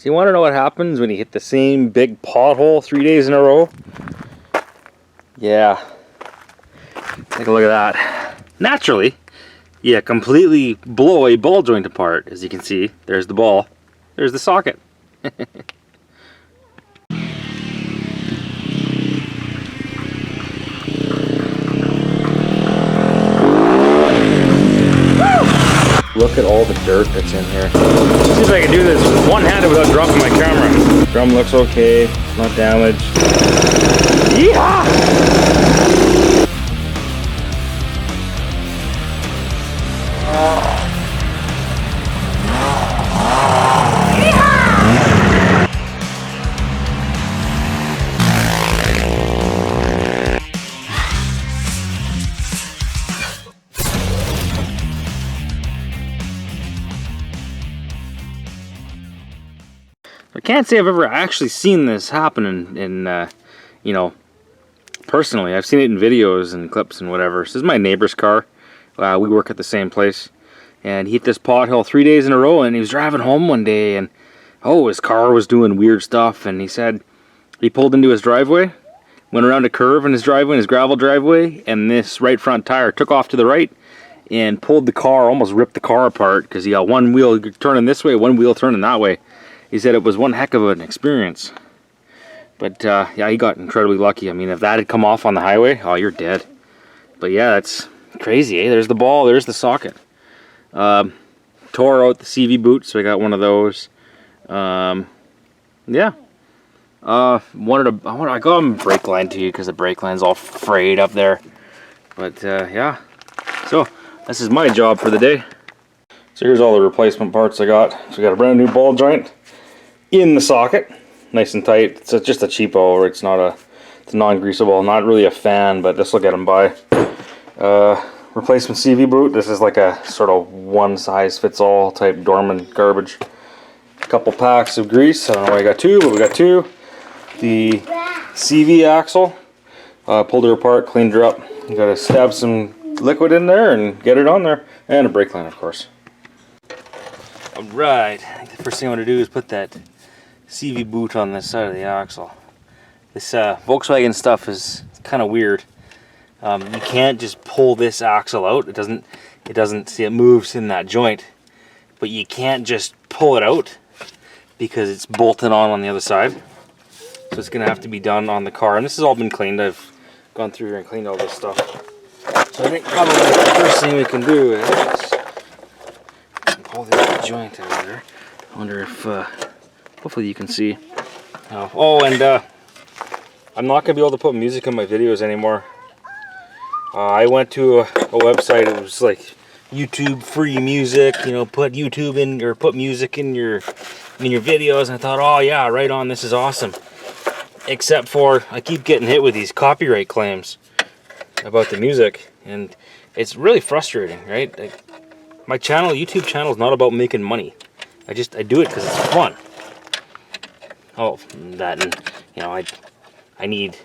So you want to know what happens when you hit the same big pothole 3 days in a row? Yeah. Take a look at that. Naturally, you completely blow a ball joint apart. As you can see, there's the ball. There's the socket. Look at all the dirt that's in here. Let's see if I can do this one-handed without dropping my camera. Drum looks okay, not damaged. Yeehaw! I can't say I've ever actually seen this happen in you know, personally. I've seen it in videos and clips and whatever. This is my neighbor's car. We work at the same place. And he hit this pothole 3 days in a row, and he was driving home one day, and his car was doing weird stuff, and he said he pulled into his driveway, went around a curve in his driveway, his gravel driveway, and this right front tire took off to the right and pulled the car, almost ripped the car apart, because he got one wheel turning this way, one wheel turning that way. He said it was one heck of an experience. But yeah, he got incredibly lucky. I mean, if that had come off on the highway, oh, you're dead. But yeah, that's crazy, eh? There's the ball, there's the socket. Tore out the CV boot, so I got one of those. Yeah. I got him brake line to you because the brake line's all frayed up there. But yeah. So this is my job for the day. So here's all the replacement parts I got. So we got a brand new ball joint in the socket, nice and tight. It's just a cheapo. It's a non-greasable. Not really a fan, but this will get them by. Replacement CV boot. This is like a sort of one size fits all type dormant garbage. A couple packs of grease. I don't know why I got two, but we got two. The CV axle. Pulled her apart, cleaned her up. You gotta stab some liquid in there and get it on there. And a brake line, of course. Alright, I think the first thing I want to do is put that CV boot on this side of the axle. This Volkswagen stuff is kind of weird. You can't just pull this axle out. It doesn't see, it moves in that joint, but you can't just pull it out because it's bolted on the other side. So it's gonna have to be done on the car, and this has all been cleaned. I've gone through here and cleaned all this stuff. So I think probably the first thing we can do is pull this joint out of there. I wonder if hopefully you can see. And I'm not gonna be able to put music in my videos anymore. I went to a website. It was like YouTube free music. You know, put YouTube in or put music in your videos. And I thought, oh yeah, right on. This is awesome. Except for I keep getting hit with these copyright claims about the music, and it's really frustrating, right? Like, my channel, YouTube channel, is not about making money. I do it because it's fun. Oh, that, and you know, I need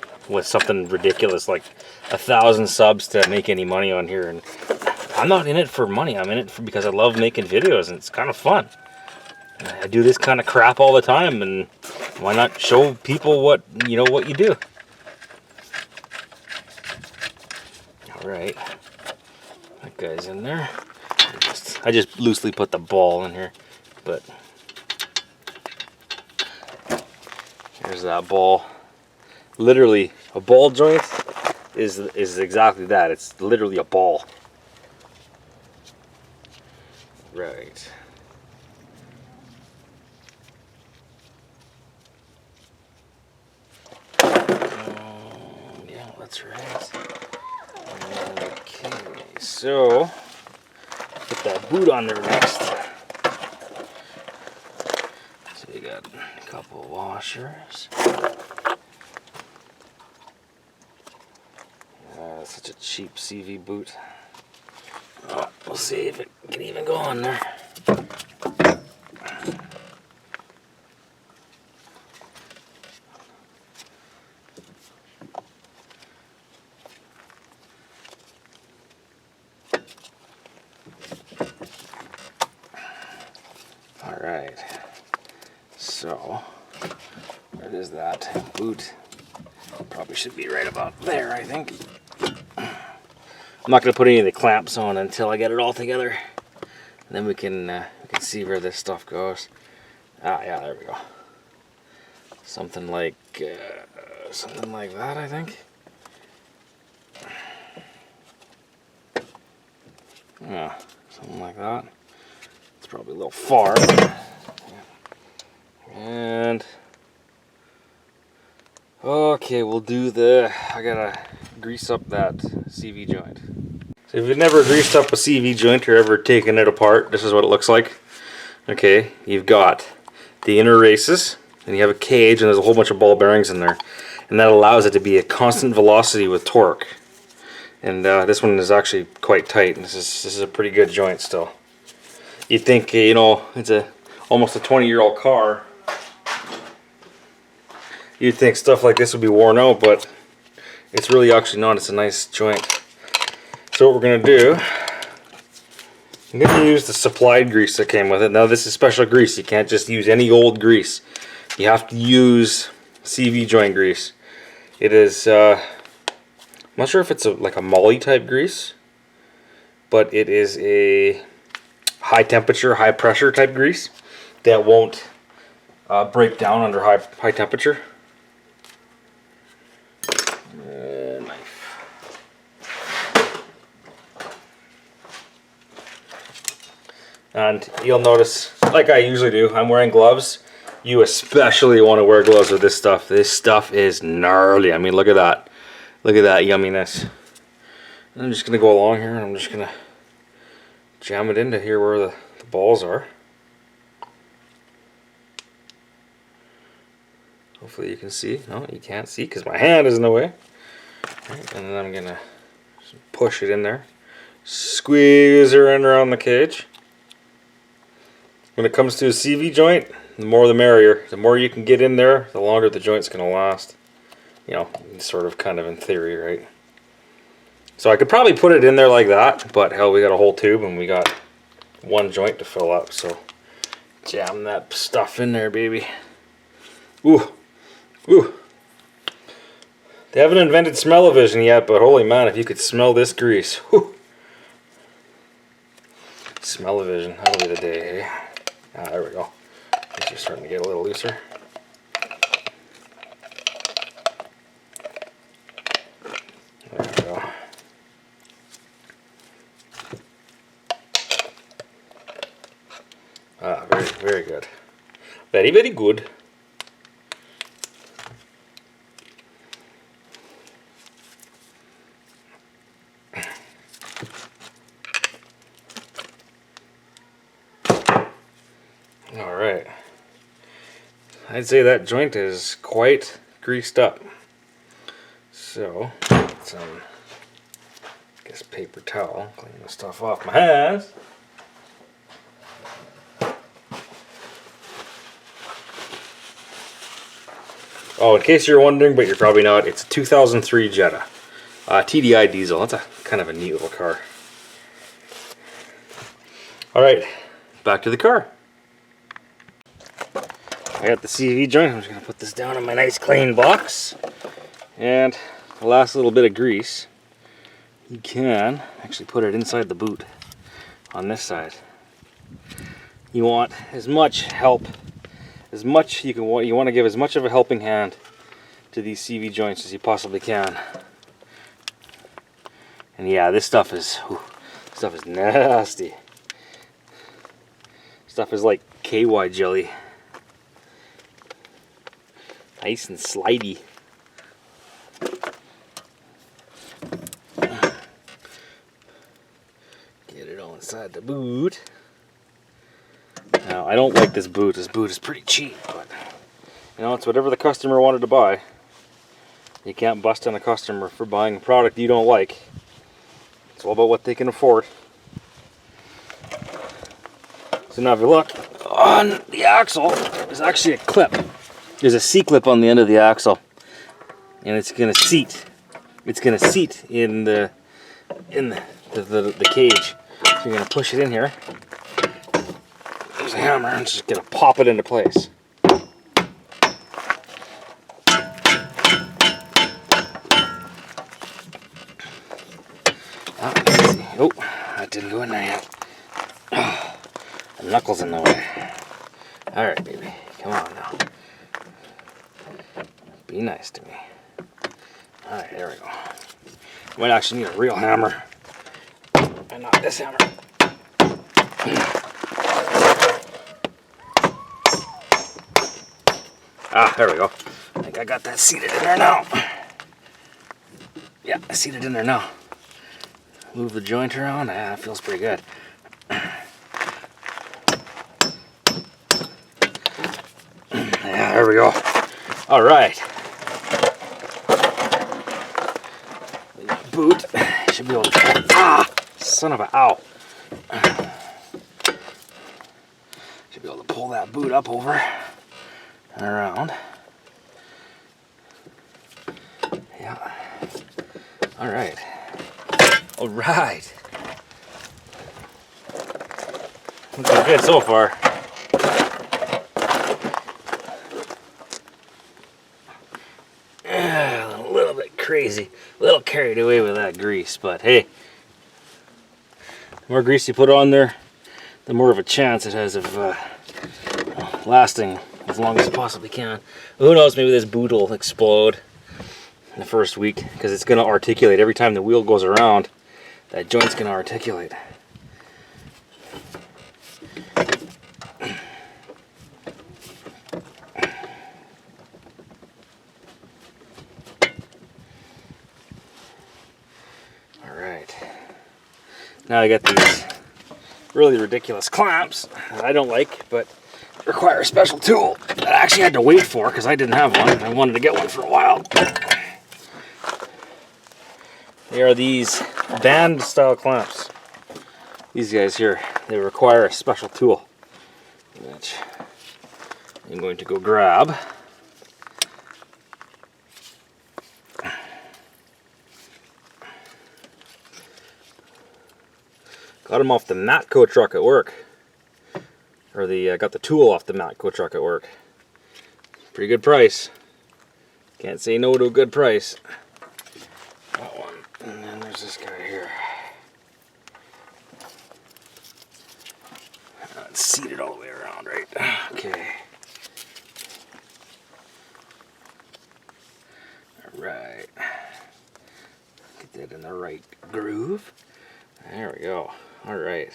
something ridiculous like 1,000 subs to make any money on here, and I'm not in it for money. I'm in it because I love making videos, and it's kind of fun. I do this kind of crap all the time, and why not show people what you do? All right, that guy's in there. I just loosely put the ball in here, but here's that ball. Literally, a ball joint is exactly that. It's literally a ball. Right. Yeah, that's right. Okay, so put that boot on there next. So you got a couple of washers. Such a cheap CV boot. Oh, we'll see if it can even go on there. So, where is that boot? Probably should be right about there, I think. I'm not going to put any of the clamps on until I get it all together. And then we can see where this stuff goes. Ah, yeah, there we go. Something like that, I think. Yeah, something like that. It's probably a little far. And okay, we'll do I gotta grease up that CV joint. So if you've never greased up a CV joint or ever taken it apart, this is what it looks like. Okay, you've got the inner races, and you have a cage, and there's a whole bunch of ball bearings in there. And that allows it to be a constant velocity with torque. And this one is actually quite tight, and this is a pretty good joint still. You'd think, you know, it's almost a 20-year-old car. You'd think stuff like this would be worn out, but it's really actually not. It's a nice joint. So what we're going to do, I'm going to use the supplied grease that came with it. Now this is special grease. You can't just use any old grease. You have to use CV joint grease. It is, I'm not sure if it's like a moly type grease, but it is a high temperature, high pressure type grease that won't break down under high temperature. And you'll notice, like I usually do, I'm wearing gloves. You especially want to wear gloves with this stuff. This stuff is gnarly. I mean, look at that. Look at that yumminess. And I'm just going to go along here and I'm just going to jam it into here where the balls are. Hopefully you can see. No, you can't see because my hand is in the way. Right, and then I'm going to push it in there. Squeeze her in around the cage. When it comes to a CV joint, the more the merrier. The more you can get in there, the longer the joint's going to last. You know, sort of kind of in theory, right? So I could probably put it in there like that, but hell, we got a whole tube and we got one joint to fill up, so jam that stuff in there, baby. Ooh, ooh. They haven't invented smell-o-vision yet, but holy man, if you could smell this grease. Whew. Smell-o-vision, that'll be the day, eh? Ah, there we go. These are starting to get a little looser. There we go. Ah, very, very good. Very, very good. Alright, I'd say that joint is quite greased up. So, let's get a paper towel, clean the stuff off my hands. Oh, in case you're wondering, but you're probably not, it's a 2003 Jetta. TDI diesel, that's a kind of a neat little car. Alright, back to the car. I got the CV joint. I'm just going to put this down in my nice clean box. And the last little bit of grease, you can actually put it inside the boot on this side. You want as much help, as much you want to give as much of a helping hand to these CV joints as you possibly can. And yeah, this stuff is nasty. Stuff is like KY jelly. Nice and slidey. Get it all inside the boot. Now, I don't like this boot. This boot is pretty cheap, but you know, it's whatever the customer wanted to buy. You can't bust on a customer for buying a product you don't like. It's all about what they can afford. So now if you look, on the axle, there's actually a clip. There's a C-clip on the end of the axle, and it's going to seat. It's going to seat in the cage. So you're going to push it in here. There's a hammer, and just going to pop it into place. that didn't go in there yet. Oh, the knuckles in the way. Alright, baby. Come on now. Be nice to me. Alright, there we go. Might actually need a real hammer. And not this hammer. Ah, there we go. I think I got that seated in there now. Yeah, I seated in there now. Move the joint around. Ah, that feels pretty good. Yeah, there we go. All right. Boot. Should be able to. Ah! Son of a. Ow. Should be able to pull that boot up over and around. Yeah. All right. All right. Looking good so far. A little bit crazy, a little carried away with that grease, but hey, the more grease you put on there, the more of a chance it has of lasting as long as it possibly can. Who knows, maybe this boot will explode in the first week because it's going to articulate every time the wheel goes around. That joint's going to articulate. Now I got these really ridiculous clamps that I don't like, but require a special tool that I actually had to wait for because I didn't have one. And I wanted to get one for a while. They are these band style clamps. These guys here, they require a special tool, which I'm going to go grab. Got them off the Matco truck at work. Or got the tool off the Matco truck at work. Pretty good price. Can't say no to a good price. That one. And then there's this guy here. It's seated all the way around, right? Okay. Alright. Get that in the right groove. There we go. Alright.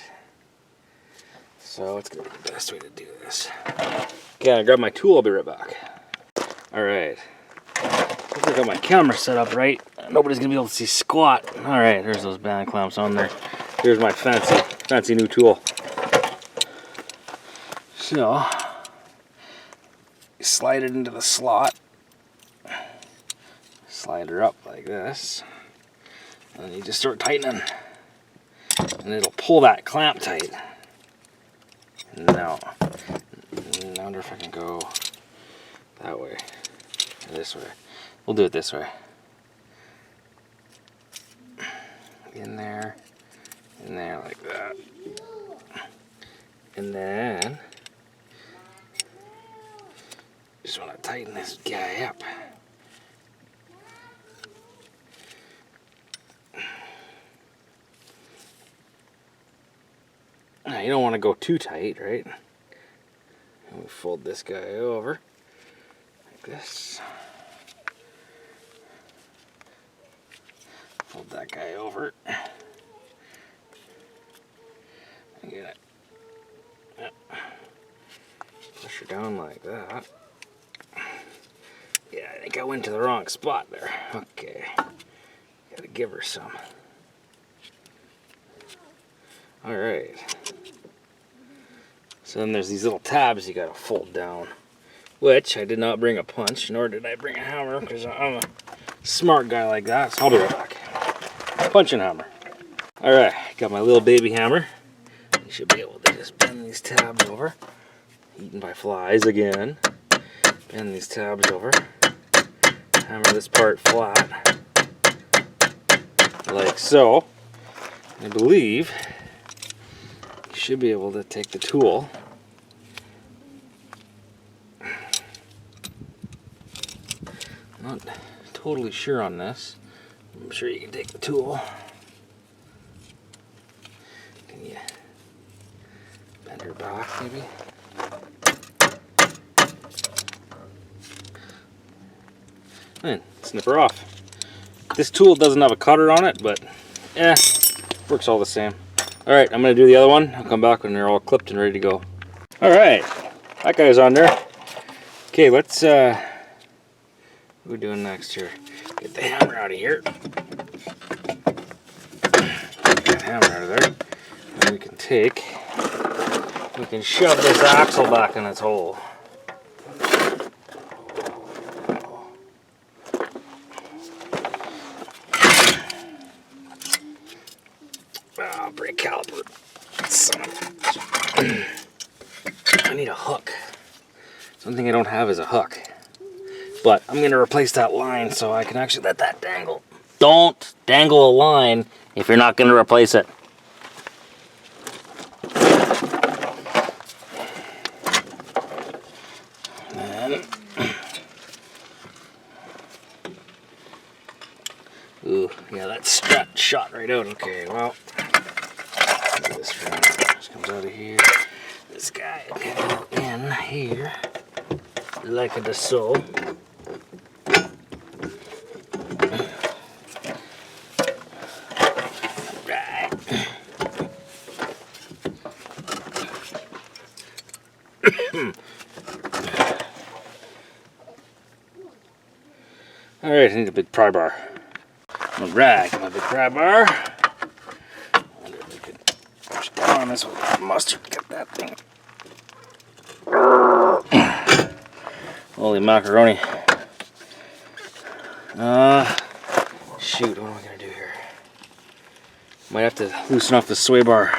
So what's going to be the best way to do this? Okay, I'll grab my tool, I'll be right back. Alright. I got my camera set up right. Nobody's going to be able to see squat. Alright, there's those band clamps on there. Here's my fancy new tool. So, you slide it into the slot. Slide her up like this. And you just start tightening. And it'll pull that clamp tight. Now, I wonder if I can go that way, or this way. We'll do it this way. In there like that. And then, just want to tighten this guy up. Now, you don't want to go too tight, right? And we fold this guy over like this. Fold that guy over. And get it. Yep. Push her down like that. Yeah, I think I went to the wrong spot there. Okay. Gotta give her some. Alright. So then there's these little tabs you gotta fold down. Which, I did not bring a punch, nor did I bring a hammer, because I'm a smart guy like that, so I'll be right back. Punch and hammer. Alright, got my little baby hammer. You should be able to just bend these tabs over. Eaten by flies again. Bend these tabs over. Hammer this part flat. Like so. I believe you should be able to take the tool. I'm not totally sure on this. I'm sure you can take the tool back maybe. And snip her off. This tool doesn't have a cutter on it, but works all the same. Alright, I'm going to do the other one. I'll come back when they're all clipped and ready to go. Alright, that guy's on there. Okay, let's, what are we doing next here? Get the hammer out of here. Get that hammer out of there. And we can shove this axle back in its hole. Oh, brake caliper. Son of a... I need a hook. Something I don't have is a hook. But I'm going to replace that line so I can actually let that dangle. Don't dangle a line if you're not going to replace it. Ooh, yeah, that strut shot right out. Okay, well, this just comes out of here. This guy can go in here, like it is so. Right. All right, I need a big pry bar. Alright, my big pry bar. I wonder if I could push down this with mustard. Get that thing. Holy macaroni. Shoot, what am I gonna do here? Might have to loosen off the sway bar.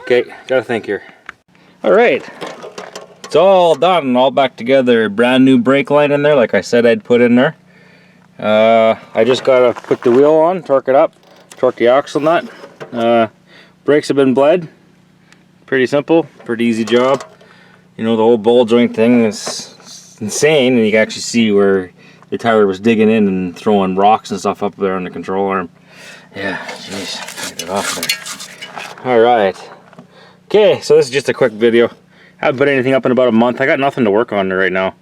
Okay, gotta think here. Alright. It's all done, all back together. Brand new brake line in there, like I said I'd put in there. I just gotta put the wheel on, torque it up, torque the axle nut. Brakes have been bled. Pretty simple, pretty easy job. You know, the whole ball joint thing is insane, and you can actually see where the tire was digging in and throwing rocks and stuff up there on the control arm. Yeah, jeez, get it off there. Alright. Okay, so this is just a quick video. Haven't put anything up in about a month. I got nothing to work on right now.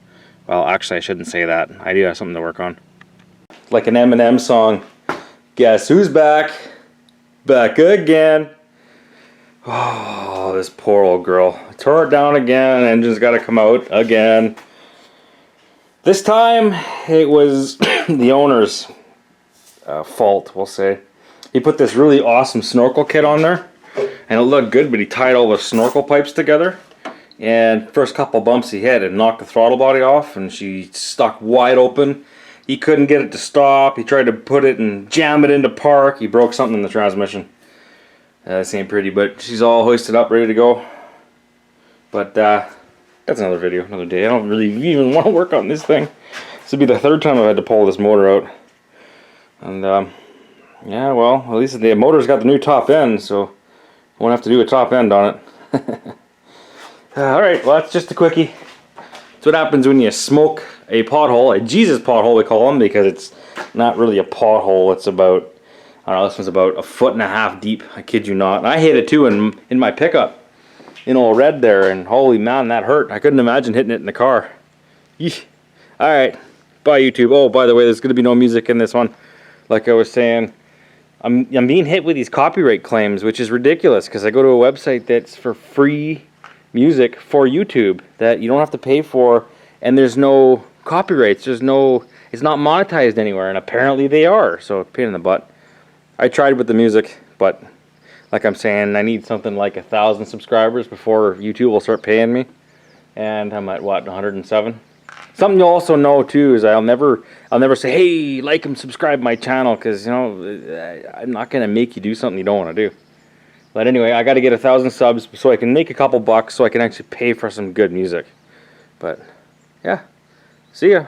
Well, actually, I shouldn't say that. I do have something to work on. Like an Eminem song. Guess who's back? Back again. Oh, this poor old girl. I tore it down again. Engine's got to come out again. This time, it was the owner's fault, we'll say. He put this really awesome snorkel kit on there. And it looked good, but he tied all the snorkel pipes together. And first couple bumps he hit and knocked the throttle body off. And she stuck wide open. He couldn't get it to stop. He tried to put it and jam it into park. He broke something in the transmission. This ain't pretty, but she's all hoisted up, ready to go. But that's another video, another day. I don't really even want to work on this thing. This will be the third time I've had to pull this motor out. And yeah, well, at least the motor's got the new top end, so I won't have to do a top end on it. Alright, well, that's just a quickie. That's what happens when you smoke a pothole, a Jesus pothole we call them, because it's not really a pothole. It's about, I don't know, this one's about 1.5 feet deep. I kid you not. And I hit it too in my pickup, in all red there, and holy man, that hurt. I couldn't imagine hitting it in the car. Yeesh. All right, bye YouTube. Oh, by the way, there's going to be no music in this one. Like I was saying, I'm being hit with these copyright claims, which is ridiculous because I go to a website that's for free music for YouTube that you don't have to pay for, and there's no copyrights. There's no, it's not monetized anywhere, and apparently they are. So pain in the butt. I tried with the music, but like I'm saying, I need something like 1,000 subscribers before YouTube will start paying me, and I'm at what, 107. Something you'll also know too is I'll never say, hey, like and subscribe my channel, because you know I'm not gonna make you do something you don't want to do. But anyway, I got to get 1,000 subs so I can make a couple bucks so I can actually pay for some good music. But yeah, see ya.